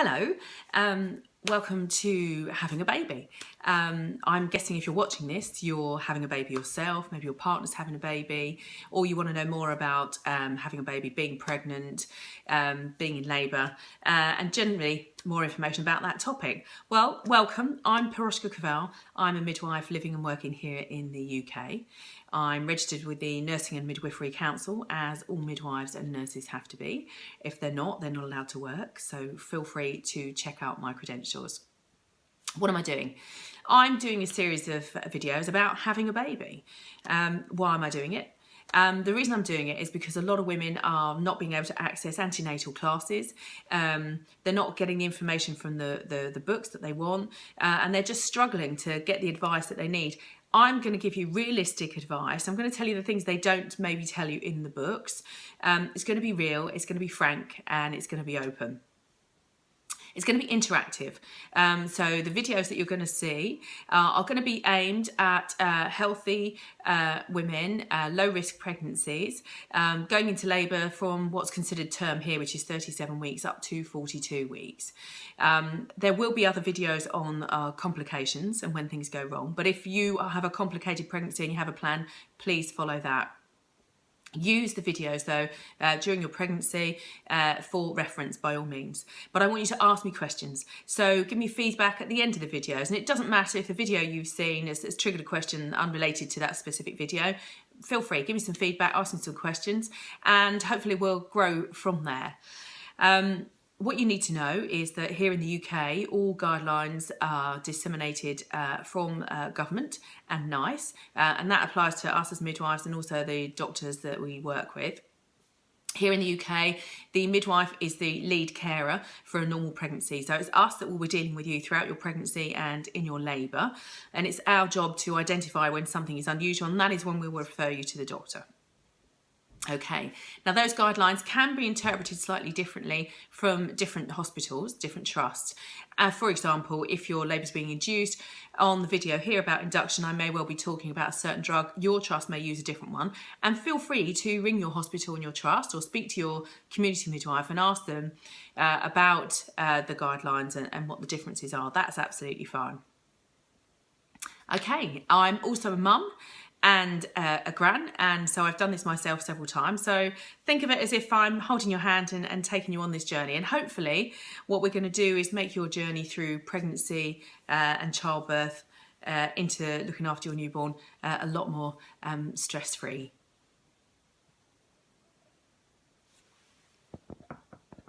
Hello, welcome to having a baby. I'm guessing if you're watching this, you're having a baby yourself, maybe your partner's having a baby, or you want to know more about having a baby, being pregnant, being in labour, and generally more information about that topic. Well, welcome. I'm Piroska Cavell. I'm a midwife living and working here in the UK. I'm registered with the Nursing and Midwifery Council, as all midwives and nurses have to be. If they're not allowed to work, so feel free to check out my credentials. What am I doing? I'm doing a series of videos about having a baby. Why am I doing it? The reason I'm doing it is because a lot of women are not being able to access antenatal classes. They're not getting the information from the books that they want, and they're just struggling to get the advice that they need. I'm going to give you realistic advice. I'm going to tell you the things they don't maybe tell you in the books. It's going to be real, it's going to be frank, and it's going to be open. It's going to be interactive. So the videos that you're going to see are going to be aimed at healthy women, low-risk pregnancies, going into labour from what's considered term here, which is 37 weeks up to 42 weeks. There will be other videos on complications and when things go wrong. But if you have a complicated pregnancy and you have a plan, please follow that. Use the videos though during your pregnancy for reference by all means. But I want you to ask me questions. So give me feedback at the end of the videos. And it doesn't matter if the video you've seen has triggered a question unrelated to that specific video. Feel free, give me some feedback, ask me some questions, and hopefully we'll grow from there. What you need to know is that here in the UK, all guidelines are disseminated from government and NICE, and that applies to us as midwives and also the doctors that we work with. Here in the UK, the midwife is the lead carer for a normal pregnancy. So it's us that will be dealing with you throughout your pregnancy and in your labour. And it's our job to identify when something is unusual, and that is when we will refer you to the doctor. Okay, now those guidelines can be interpreted slightly differently from different hospitals, different trusts. For example, if your labour is being induced, on the video here about induction, I may well be talking about a certain drug. Your trust may use a different one. And feel free to ring your hospital and your trust or speak to your community midwife and ask them about the guidelines and what the differences are. That's absolutely fine. Okay, I'm also a mum and a gran, and so I've done this myself several times. So think of it as if I'm holding your hand and taking you on this journey, and hopefully what we're going to do is make your journey through pregnancy and childbirth into looking after your newborn a lot more stress-free.